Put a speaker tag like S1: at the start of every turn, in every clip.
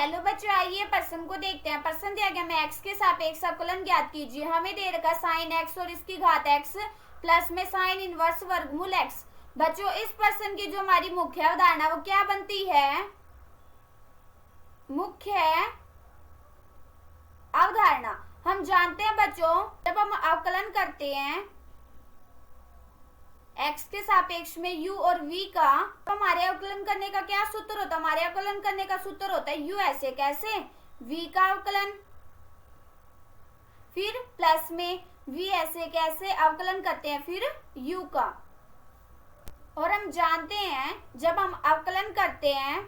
S1: Hello बच्चों, आइए प्रश्न को देखते हैं। प्रश्न दिया गया, मैं x के सापेक्ष अवकलन ज्ञात कीजिए। हमें दे रखा साइन x और इसकी घात x प्लस में साइन इनवर्स वर्गमूल x। बच्चों, इस प्रश्न की जो हमारी मुख्य अवधारणा वो क्या बनती है? मुख्य अवधारणा हम जानते हैं बच्चों, जब हम अवकलन करते हैं x के सापेक्ष में u और v का, तो हमारे अवकलन करने का क्या सूत्र होता है? हमारे अवकलन करने का सूत्र होता है u ऐसे कैसे, v का अवकलन, फिर प्लस में v ऐसे कैसे अवकलन करते हैं फिर u का। और हम जानते हैं जब हम अवकलन करते हैं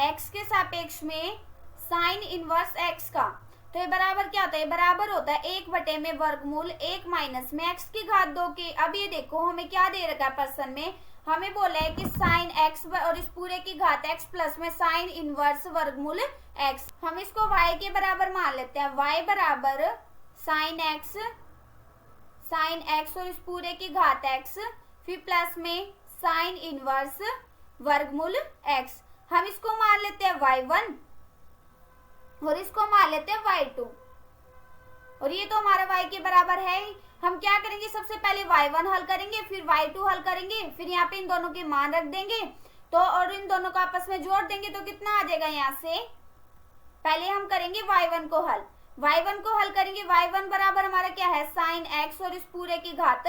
S1: x के सापेक्ष में साइन इनवर्स x का, तो ये बराबर क्या होता है? बराबर होता है 1 में वर्गमूल 1 माइनस में x की घात 2 के। अब ये देखो हमें क्या दे रखा है प्रश्न में, हमें बोला है कि साइन x और इस पूरे की घात x प्लस में साइन इनवर्स वर्गमूल x। हम इसको y के बराबर मान लेते हैं, y बराबर साइन x और इस पूरे की घात x फिर प्लस में साइन इनवर्स वर्गमूल x। हम इसको मान लेते हैं y1 और इसको मान लेते हैं y2, और ये तो हमारा y के बराबर है ही। हम क्या करेंगे, सबसे पहले y1 हल करेंगे, फिर y2 हल करेंगे, फिर यहाँ पे इन दोनों के मान रख देंगे तो, और इन दोनों को आपस में जोड़ देंगे तो कितना आ जाएगा यहाँ से। पहले हम करेंगे y1 को हल, y1 को हल करेंगे, y1 बराबर हमारा क्या है साइन x और इस पूरे की घात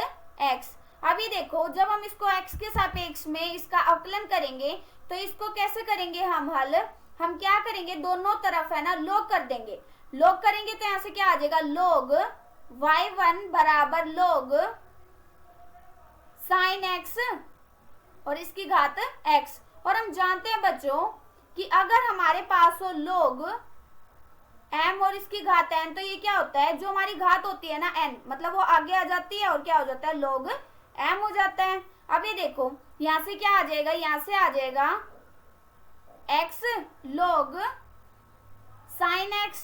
S1: x। अब ये देखो जब हम इसको x के सापेक्ष में इसका अवकलन करेंगे तो इसको कैसे करेंगे हम हल, हम क्या करेंगे दोनों तरफ है ना लॉग कर देंगे। लॉग करेंगे तो यहाँ से क्या आ जाएगा, लॉग y1 बराबर लॉग साइन x और इसकी घात x। और हम जानते हैं बच्चों कि अगर हमारे पास हो लॉग m और इसकी घात n, तो ये क्या होता है, जो हमारी घात होती है ना n, मतलब वो आगे आ जाती है और क्या हो जाता है लॉग m हो जाता है। अब ये देखो यहाँ से क्या आ जाएगा, यहाँ से आ जाएगा x log साइन x।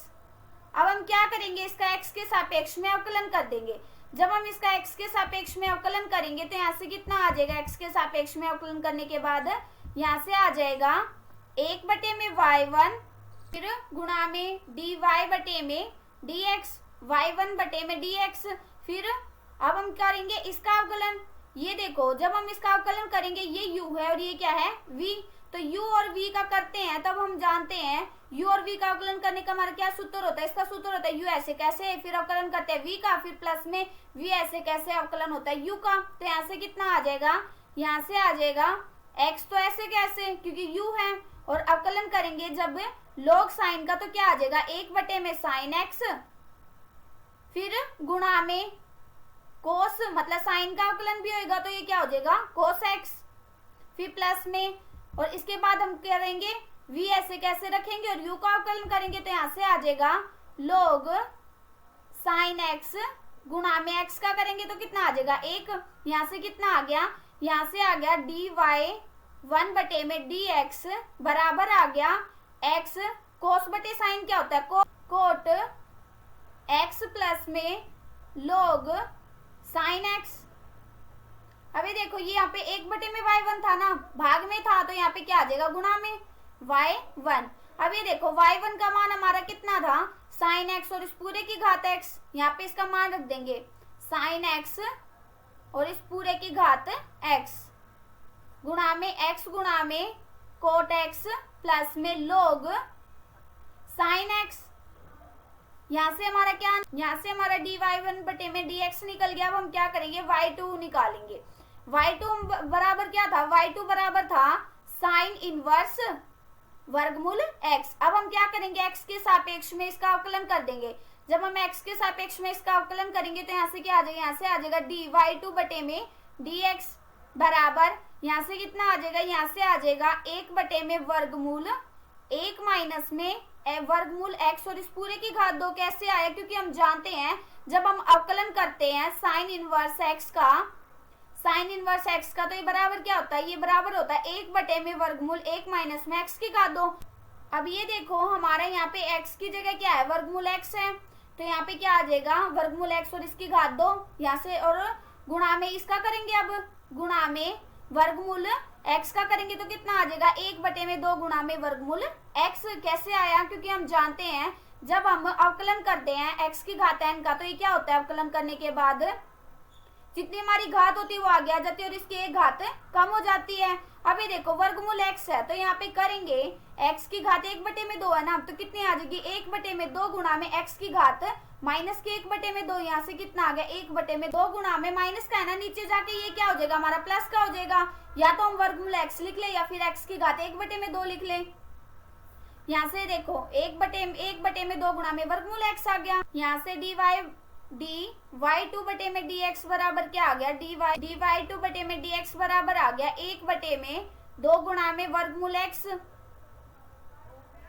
S1: अब हम क्या करेंगे, इसका x के सापेक्ष में अवकलन कर देंगे। जब हम इसका x के सापेक्ष में अवकलन करेंगे तो यहाँ से कितना आ जाएगा, x के सापेक्ष में अवकलन करने के बाद यहाँ से आ जाएगा 1 में y1 फिर गुणा में dy बटे में dx, y1 में dx। फिर अब हम करेंगे इसका अवकलन। ये देखो जब हम इसका अवकलन करेंगे, ये u है और ये क्या है v, तो u और v का करते हैं तब हम जानते हैं u और v का अवकलन करने का हमारा क्या सूत्र होता है, इसका सूत्र होता है u ऐसे कैसे, फिर अवकलन करते हैं v का, फिर प्लस में v ऐसे कैसे अवकलन होता है u का। तो यहाँ से कितना आ जाएगा, यहाँ से आ जाएगा x तो ऐसे कैसे क्योंकि u है, और अवकलन करेंगे जब log साइन का तो क्या आ जाएगा 1 में साइन x फिर गुणा में कोस, मतलब साइन का अवकलन भी होगा तो ये क्या हो जाएगा कोस x, फिर प्लस में, और इसके बाद हम करेंगे v ऐसे कैसे रखेंगे और u का अवकलन करेंगे तो यहाँ से आ जाएगा log साइन x गुणा में x का करेंगे तो कितना आ जाएगा 1। यहाँ से कितना आ गया, यहाँ से आ गया dy 1 में dx बराबर आ गया x कोस बटे साइन क्या होता है कोट x प्लस में log साइन x। अभी देखो ये यहाँ पे 1 में y1 था ना, भाग में था, तो यहाँ पे क्या आ जाएगा गुणा में y1। अब ये देखो y1 का मान हमारा कितना था साइन x और इस पूरे की घात x, यहाँ पे इसका मान रख देंगे साइन x और इस पूरे की घात x गुणा में x गुणा में कोट x प्लस में log साइन x। यहाँ से हमारा क्या, यहाँ से हमारा dy1 में dx निकल गया। अब हम क्या करेंगे y2 निकालेंगे। y2 बराबर क्या था, y2 बराबर था साइन इनवर्स वर्गमूल x। अब हम क्या करेंगे, x के सापेक्ष में इसका अवकलन कर देंगे। जब हम x के सापेक्ष में इसका अवकलन करेंगे तो यहाँ से क्या आ जाएगा, यहाँ से आ जाएगा dy2 में dx बराबर, यहाँ से कितना आ जाएगा, यहाँ से आ जाएगा 1 में वर्गमूल 1 माइनस में वर्गमूल x, और इस पूरे की घात 2 कैसे आया, क्योंकि हम जानते हैं जब हम अवकलन करते हैं साइन इनवर्स x का तो ये बराबर क्या होता है, ये बराबर होता है 1 में वर्गमूल 1 माइनस में x की घात 2। अब ये देखो हमारा यहाँ पे x की जगह क्या है, वर्गमूल x है, तो यहाँ पे क्या आ जाएगा वर्गमूल x और इसकी घात 2, यहाँ से और गुणा में इसका करेंगे, अब गुणा में वर्गमूल x का करेंगे तो कितना आ जाएगा, 1/2 गुणा में वर्गमूल x। कैसे आया, क्योंकि हम जानते हैं जब हम अवकलन करते हैं x की घात n का, तो ये क्या होता है, अवकलन करने के बाद जितनी हमारी घात होती है वो आगे आ जाती है और इसकी एक घात कम हो जाती है। अभी देखो वर्गमूल x है, तो यहाँ पे करेंगे x की घात 1/2 है ना, तो कितनी आ जाएगी, 1/2 गुणा में x की घात माइनस के 1/2। यहाँ से कितना आ गया, 1/2 गुणा में माइनस का है ना, नीचे जाके ये क्या हो जाएगा, हमारा प्लस का हो जाएगा। या तो हम वर्गमूल x लिख ले या फिर x की घात 1/2 लिख ले। यहाँ से देखो 1/2 गुणा में वर्गमूल x आ गया। यहाँ से dy/2 बराबर क्या आ गया, dy/2 बराबर आ गया 1/2 गुणा में वर्गमूल x।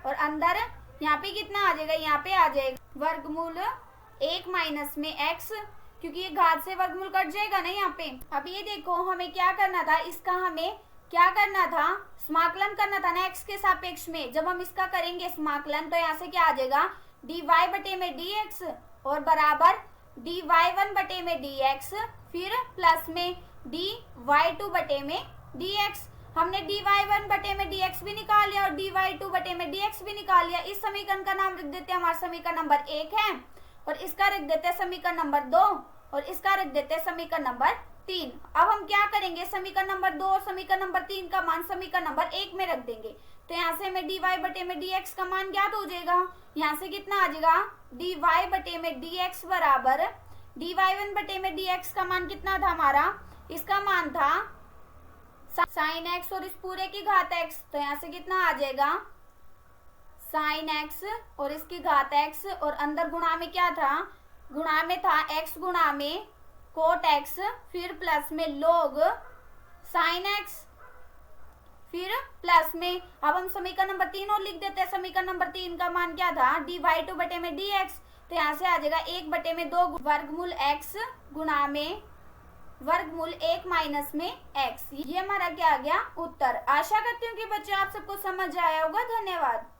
S1: और अंदर यहाँ पे कितना आ जाएगा, यहाँ पे आ जाएगा वर्गमूल 1 माइनस में x, क्योंकि ये घात से वर्गमूल कट जाएगा ना यहाँ पे। अब ये देखो हमें क्या करना था, इसका हमें क्या करना था, समाकलन करना था ना x के सापेक्ष में। जब हम इसका करेंगे समाकलन तो यहाँ से क्या आ जाएगा, dy/dx और बराबर dy1/dx, फिर प्लस में dy2/dx। हमने dy1/dx भी निकाल लिया और dy2/dx भी निकाल लिया। इस समीकरण का नाम रख देते हैं, हमारा समीकरण नंबर 1 है, और इसका रख देते हैं समीकरण नंबर 2, और इसका रख देते हैं समीकरण नंबर 3। अब हम क्या करेंगे, समीकरण नंबर 2 और समीकरण नंबर 3 का मान समीकरण नंबर 1 में रख देंगे। तो यहाँ से हमें dy/dx का मान ज्ञात हो जाएगा। यहाँ से कितना आ जाएगा, dy/dx बराबर dy1/dx का मान कितना था हमारा, इसका मान था sin x और इस पूरे की घात x। तो यहाँ से कितना आ जाएगा, sin x और इसकी घात x, और अंदर गुणा में क्या था, गुणा में था x गुणा में cot x, फिर प्लस में log sin x, फिर प्लस में। अब हम समीकरण नंबर 3 और लिख देते हैं। समीकरण नंबर 3 का मान क्या था, dy2/dx। तो यहाँ से आ जाएगा 1/2 वर्गमूल x गुणा में वर्गमूल 1 माइनस में x। ये हमारा क्या आ गया, उत्तर। आशा करती हूँ कि बच्चों आप सबको समझ आया होगा। धन्यवाद।